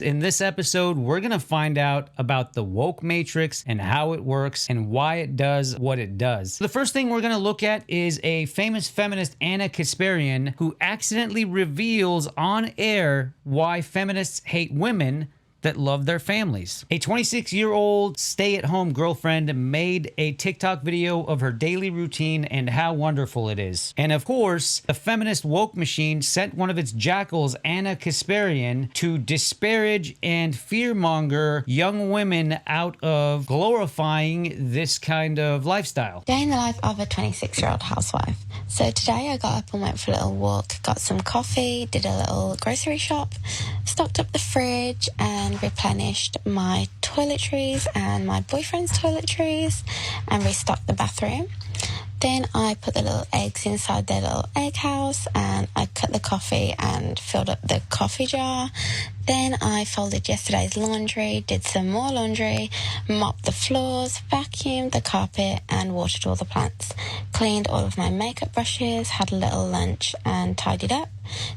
In this episode, we're gonna find out about the woke matrix and how it works and why it does what it does. The first thing we're gonna look at is a famous feminist, Anna Kasparian, who accidentally reveals on air why feminists hate women that love their families. A 26-year-old stay-at-home girlfriend made a TikTok video of her daily routine and how wonderful it is. And of course, the feminist woke machine sent one of its jackals, Anna Kasparian, to disparage and fearmonger young women out of glorifying this kind of lifestyle. Day in the life of a 26-year-old housewife. So today I got up and went for a little walk, got some coffee, did a little grocery shop, stocked up the fridge and replenished my toiletries and my boyfriend's toiletries and restocked the bathroom. Then I put the little eggs inside their little egg house and I cut the coffee and filled up the coffee jar. Then I folded yesterday's laundry, did some more laundry, mopped the floors, vacuumed the carpet and watered all the plants. Cleaned all of my makeup brushes, had a little lunch and tidied up.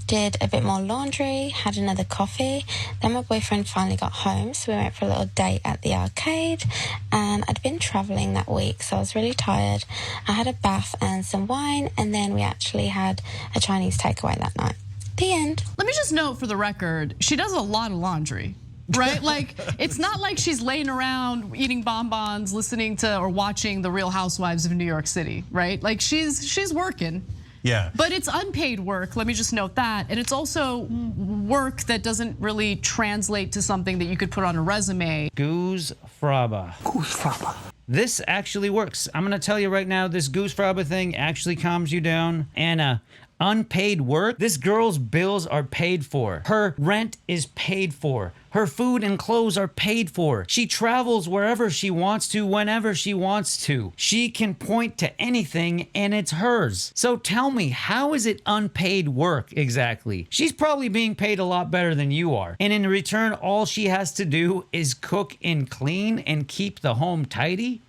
Did a bit more laundry, had another coffee. Then my boyfriend finally got home, so we went for a little date at the arcade. And I'd been travelling that week, so I was really tired. I had a bath and some wine, and then we actually had a Chinese takeaway that night. The end. Let me just note for the record, she does a lot of laundry, right? Like, it's not like she's laying around eating bonbons, listening to or watching The Real Housewives of New York City, right? Like, she's working. Yeah. But it's unpaid work, let me just note that. And it's also work that doesn't really translate to something that you could put on a resume. Goose fraba. Goose fraba. This actually works. I'm gonna tell you right now, this goose fraba thing actually calms you down. Anna, unpaid work, this girl's bills are paid for. Her rent is paid for. Her food and clothes are paid for. She travels wherever she wants to, whenever she wants to. She can point to anything and it's hers. So tell me, how is it unpaid work exactly? She's probably being paid a lot better than you are. And in return, all she has to do is cook and clean and keep the home tidy?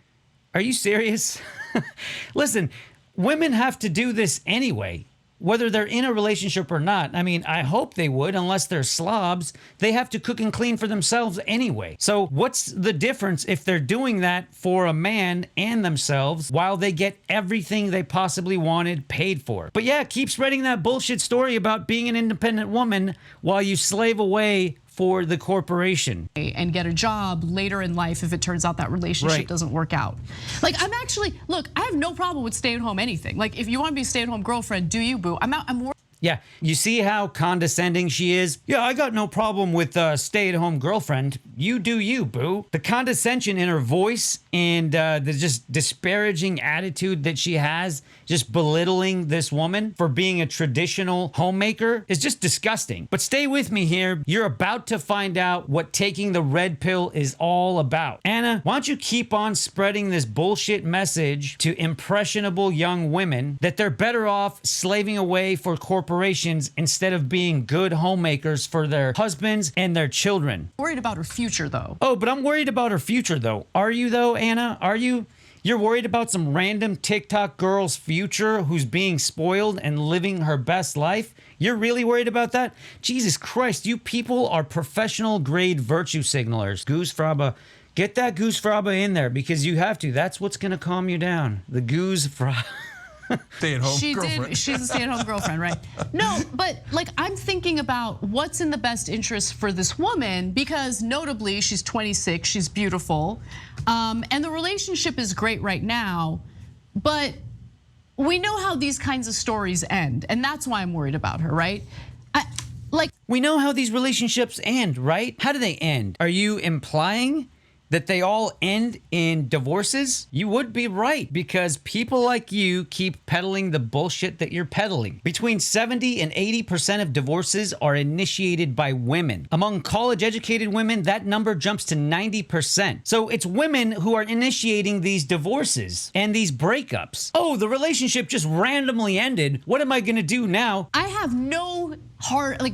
Are you serious? Listen, women have to do this anyway. Whether they're in a relationship or not. I mean, I hope they would, unless they're slobs. They have to cook and clean for themselves anyway. So what's the difference if they're doing that for a man and themselves while they get everything they possibly wanted paid for? But yeah, keep spreading that bullshit story about being an independent woman while you slave away for the corporation. And get a job later in life if it turns out that relationship doesn't work out. Like, I'm actually, look, I have no problem with staying home anything. Like, if you want to be a stay-at-home girlfriend, do you, boo? I'm Yeah, you see how condescending she is? Yeah, I got no problem with stay-at-home girlfriend. You do you, boo. The condescension in her voice and the just disparaging attitude that she has, just belittling this woman for being a traditional homemaker is just disgusting. But stay with me here. You're about to find out what taking the red pill is all about. Anna, why don't you keep on spreading this bullshit message to impressionable young women that they're better off slaving away for corporations instead of being good homemakers for their husbands and their children. worried about her future, though. Oh, but I'm worried about her future, though. Are you, though, Anna? Are you? You're worried about some random TikTok girl's future who's being spoiled and living her best life? You're really worried about that? Jesus Christ, you people are professional grade virtue signalers. Goose fraba. Get that goose fraba in there because you have to. That's what's going to calm you down. The goose fraba. Stay-at-home girlfriend. She's a stay-at-home girlfriend, right? No, but like, I'm thinking about what's in the best interest for this woman because notably she's 26, she's beautiful, and the relationship is great right now, but we know how these kinds of stories end, and that's why I'm worried about her, right? We know how these relationships end, right? How do they end? Are you implying that they all end in divorces? You would be right because people like you keep peddling the bullshit that you're peddling. Between 70 and 80% of divorces are initiated by women. Among college-educated women, that number jumps to 90%. So it's women who are initiating these divorces and these breakups. Oh, the relationship just randomly ended. What am I gonna do now? I have no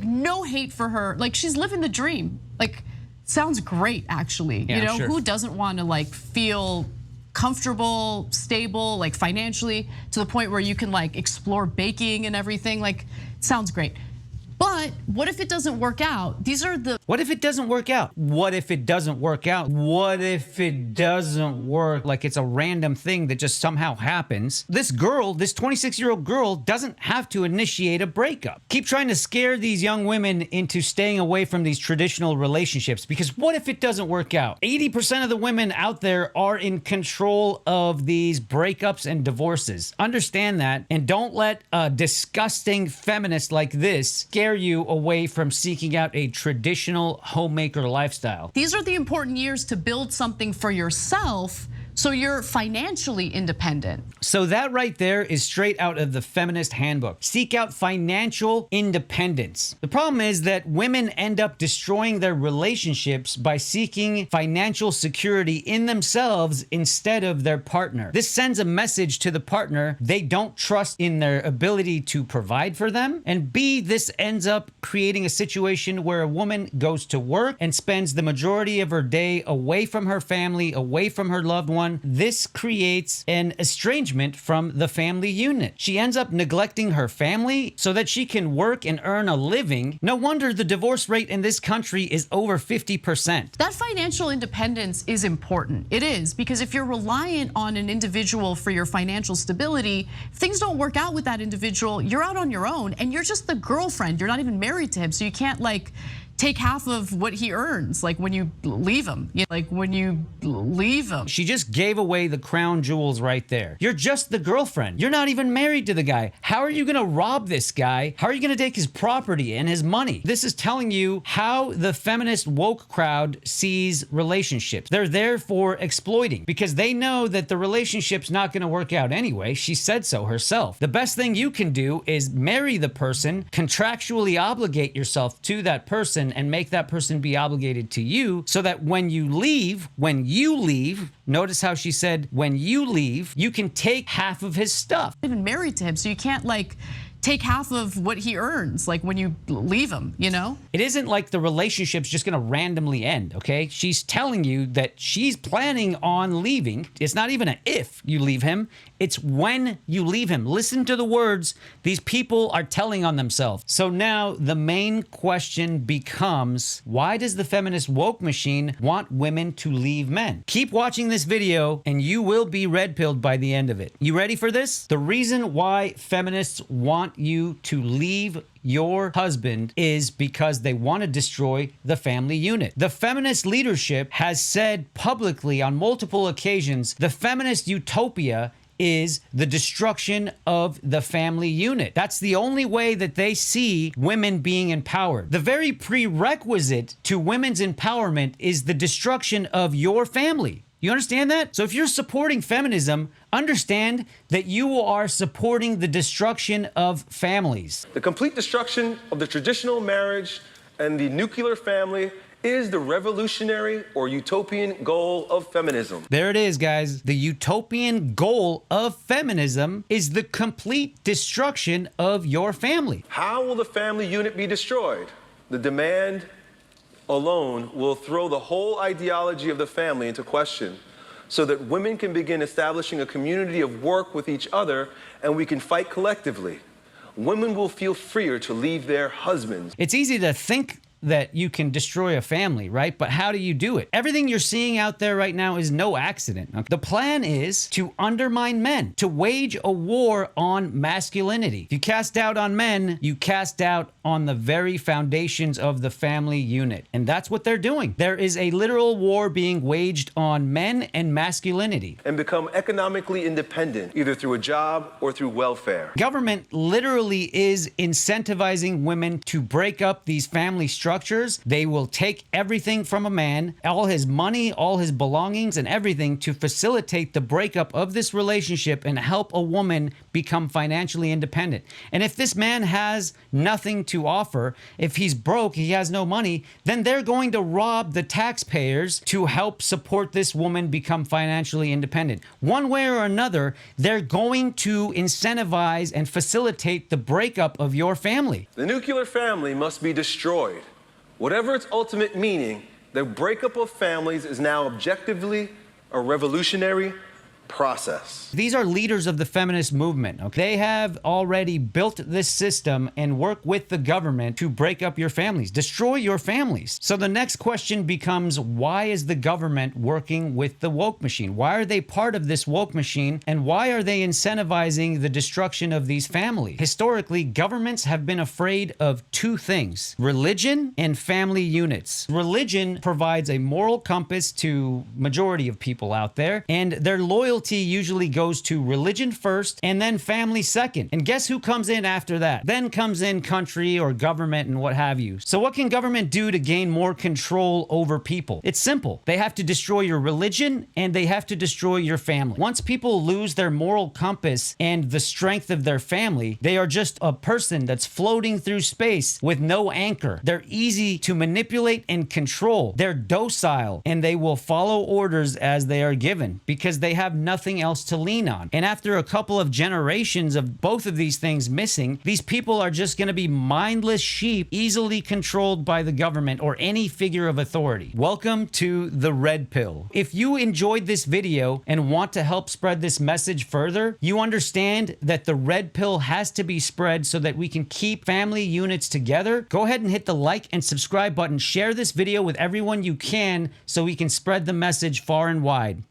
no hate for her. Like, she's living the dream. Like, sounds great, actually. Yeah, you know, sure. Who doesn't want to like feel comfortable, stable, like financially, to the point where you can like explore baking and everything? Like, sounds great. But what if it doesn't work out? These are the... What if it doesn't work out? What if it doesn't work out? What if it doesn't work? Like it's a random thing that just somehow happens. This girl, this 26-year-old girl, doesn't have to initiate a breakup. Keep trying to scare these young women into staying away from these traditional relationships, because what if it doesn't work out? 80% of the women out there are in control of these breakups and divorces. Understand that, and don't let a disgusting feminist like this scare you away from seeking out a traditional homemaker lifestyle. These are the important years to build something for yourself so you're financially independent. So that right there is straight out of the Feminist Handbook. Seek out financial independence. The problem is that women end up destroying their relationships by seeking financial security in themselves instead of their partner. This sends a message to the partner they don't trust in their ability to provide for them. And B, this ends up creating a situation where a woman goes to work and spends the majority of her day away from her family, away from her loved one. This creates an estrangement from the family unit. She ends up neglecting her family so that she can work and earn a living. No wonder the divorce rate in this country is over 50%. That financial independence is important. It is, because if you're reliant on an individual for your financial stability, if things don't work out with that individual, you're out on your own and you're just the girlfriend. You're not even married to him, so you can't like take half of what he earns, like when you leave him. She just gave away the crown jewels right there. You're just the girlfriend. You're not even married to the guy. How are you gonna rob this guy? How are you gonna take his property and his money? This is telling you how the feminist woke crowd sees relationships. They're there for exploiting because they know that the relationship's not gonna work out anyway. She said so herself. The best thing you can do is marry the person, contractually obligate yourself to that person, and make that person be obligated to you so that when you leave, notice how she said, when you leave, you can take half of his stuff. Even married to him, so you can't like take half of what he earns, like when you leave him, you know? It isn't like the relationship's just gonna randomly end, okay? She's telling you that she's planning on leaving. It's not even an if you leave him, it's when you leave him. Listen to the words these people are telling on themselves. So now the main question becomes, why does the feminist woke machine want women to leave men? Keep watching this video and you will be red-pilled by the end of it. You ready for this? The reason why feminists want you to leave your husband is because they want to destroy the family unit. The feminist leadership has said publicly on multiple occasions, the feminist utopia is the destruction of the family unit. That's the only way that they see women being empowered. The very prerequisite to women's empowerment is the destruction of your family. You understand that? So if you're supporting feminism, understand that you are supporting the destruction of families. The complete destruction of the traditional marriage and the nuclear family is the revolutionary or utopian goal of feminism. There it is, guys. The utopian goal of feminism is the complete destruction of your family. How will the family unit be destroyed? The demand alone will throw the whole ideology of the family into question so that women can begin establishing a community of work with each other and we can fight collectively. Women will feel freer to leave their husbands. It's easy to think that you can destroy a family, right? But how do you do it? Everything you're seeing out there right now is no accident. The plan is to undermine men, to wage a war on masculinity. If you cast doubt on men, you cast doubt on the very foundations of the family unit. And that's what they're doing. There is a literal war being waged on men and masculinity. And become economically independent, either through a job or through welfare. Government literally is incentivizing women to break up these family structures. They will take everything from a man, all his money, all his belongings, and everything to facilitate the breakup of this relationship and help a woman become financially independent. And if this man has nothing to offer, if he's broke, he has no money, then they're going to rob the taxpayers to help support this woman become financially independent. One way or another, they're going to incentivize and facilitate the breakup of your family. The nuclear family must be destroyed. Whatever its ultimate meaning, the breakup of families is now objectively a revolutionary, process. These are leaders of the feminist movement. Okay? They have already built this system and work with the government to break up your families, destroy your families. So the next question becomes, why is the government working with the woke machine? Why are they part of this woke machine? And why are they incentivizing the destruction of these families? Historically, governments have been afraid of two things: religion and family units. Religion provides a moral compass to majority of people out there, and their loyalty usually goes to religion first and then family second. And guess who comes in after that? Then comes in country or government and what have you. So what can government do to gain more control over people? It's simple. They have to destroy your religion and they have to destroy your family. Once people lose their moral compass and the strength of their family, they are just a person that's floating through space with no anchor. They're easy to manipulate and control. They're docile and they will follow orders as they are given because they have nothing else to lean on. And after a couple of generations of both of these things missing, these people are just going to be mindless sheep, easily controlled by the government or any figure of authority. Welcome to the red pill. If you enjoyed this video and want to help spread this message further, you understand that the red pill has to be spread so that we can keep family units together. Go ahead and hit the like and subscribe button. Share this video with everyone you can so we can spread the message far and wide.